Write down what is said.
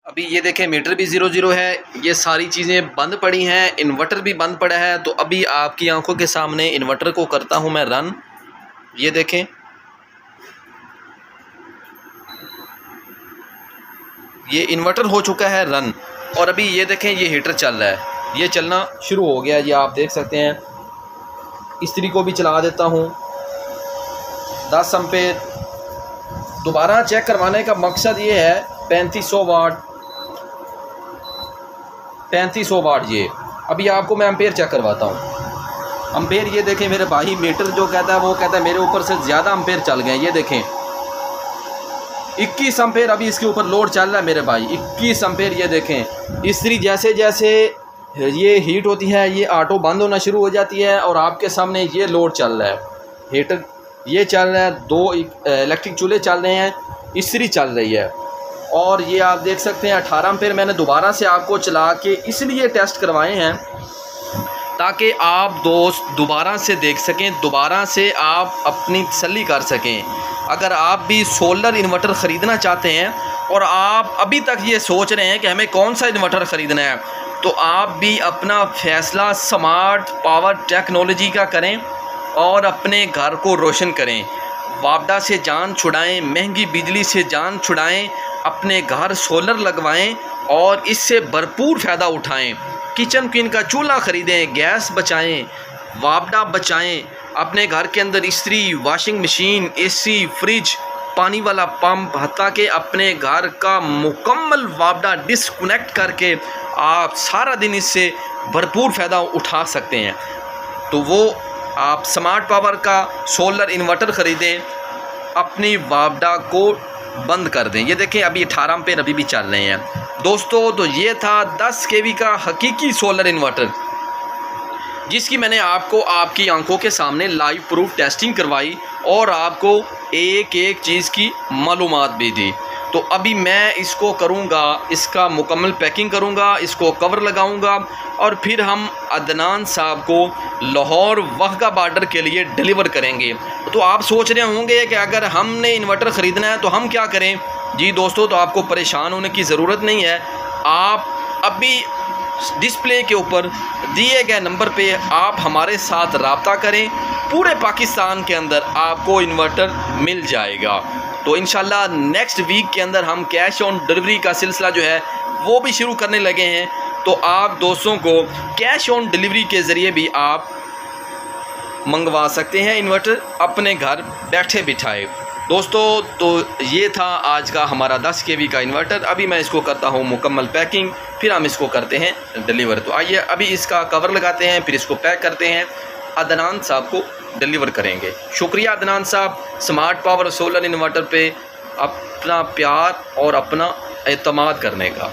अभी ये देखें मीटर भी 00 है, ये सारी चीज़ें बंद पड़ी हैं, इन्वर्टर भी बंद पड़ा है। तो अभी आपकी आंखों के सामने इन्वर्टर को करता हूं मैं रन। ये देखें, ये इन्वर्टर हो चुका है रन। और अभी ये देखें ये हीटर चल रहा है, ये चलना शुरू हो गया, ये आप देख सकते हैं। इस्त्री को भी चला देता हूँ 10 एम्पेयर। दोबारा चेक करवाने का मकसद ये है 3500 वाट 3500 वाट। ये अभी आपको मैं एम्पेयर चेक करवाता हूँ। एम्पेयर ये देखें मेरे भाई, मीटर जो कहता है वो कहता है मेरे ऊपर से ज़्यादा एम्पेयर चल गए। ये देखें 21 एम्पेयर अभी इसके ऊपर लोड चल रहा है मेरे भाई, 21 एम्पेयर। ये देखें इस्त्री जैसे जैसे ये हीट होती है ये ऑटो बंद होना शुरू हो जाती है और आपके सामने ये लोड चल रहा है। हीटर ये चल रहा है, 2 इलेक्ट्रिक चूल्हे चल रहे हैं, इस्त्री चल रही है। और ये आप देख सकते हैं 18 एम्पेयर मैंने दोबारा से आपको चला के इसलिए टेस्ट करवाए हैं ताकि आप दोस्त दोबारा से देख सकें, दोबारा से आप अपनी तसल्ली कर सकें। अगर आप भी सोलर इन्वर्टर ख़रीदना चाहते हैं और आप अभी तक ये सोच रहे हैं कि हमें कौन सा इन्वर्टर ख़रीदना है, तो आप भी अपना फ़ैसला स्मार्ट पावर टेक्नोलॉजी का करें और अपने घर को रोशन करें। वापडा से जान छुड़ाएं, महंगी बिजली से जान छुड़ाएं, अपने घर सोलर लगवाएं और इससे भरपूर फ़ायदा उठाएं। किचन क्वीन का चूल्हा ख़रीदें, गैस बचाएं, वापडा बचाएं। अपने घर के अंदर इस्त्री, वॉशिंग मशीन, एसी, फ्रिज, पानी वाला पंप, हत्ता के अपने घर का मुकम्मल वापडा डिस्कनेक्ट करके आप सारा दिन इससे भरपूर फ़ायदा उठा सकते हैं। तो वो आप स्मार्ट पावर का सोलर इन्वर्टर ख़रीदें, अपनी वापडा को बंद कर दें। ये देखें अभी 18 एम्पेयर अभी भी चल रहे हैं दोस्तों। तो ये था 10 kV का हकीकी सोलर इन्वर्टर जिसकी मैंने आपको आपकी आंखों के सामने लाइव प्रूफ टेस्टिंग करवाई और आपको एक एक चीज़ की मालूमात भी दी। तो अभी मैं इसको करूँगा, इसका मुकम्मल पैकिंग करूँगा, इसको कवर लगाऊँगा और फिर हम अदनान साहब को लाहौर वहगा बॉर्डर के लिए डिलीवर करेंगे। तो आप सोच रहे होंगे कि अगर हमने इन्वर्टर ख़रीदना है तो हम क्या करें। जी दोस्तों, तो आपको परेशान होने की ज़रूरत नहीं है। आप अभी डिस्प्ले के ऊपर दिए गए नंबर पे आप हमारे साथ रब्ता करें, पूरे पाकिस्तान के अंदर आपको इन्वर्टर मिल जाएगा। तो इंशाल्लाह नेक्स्ट वीक के अंदर हम कैश ऑन डिलीवरी का सिलसिला जो है वो भी शुरू करने लगे हैं। तो आप दोस्तों को कैश ऑन डिलीवरी के ज़रिए भी आप मंगवा सकते हैं इन्वर्टर अपने घर बैठे बिठाए। दोस्तों, तो ये था आज का हमारा 10 kV का इन्वर्टर। अभी मैं इसको करता हूँ मुकम्मल पैकिंग, फिर हम इसको करते हैं डिलीवर। तो आइए अभी इसका कवर लगाते हैं, फिर इसको पैक करते हैं, अदनान साहब को डिलीवर करेंगे। शुक्रिया अदनान साहब, स्मार्ट पावर सोलर इन्वर्टर पे अपना प्यार और अपना एतमाद करने का।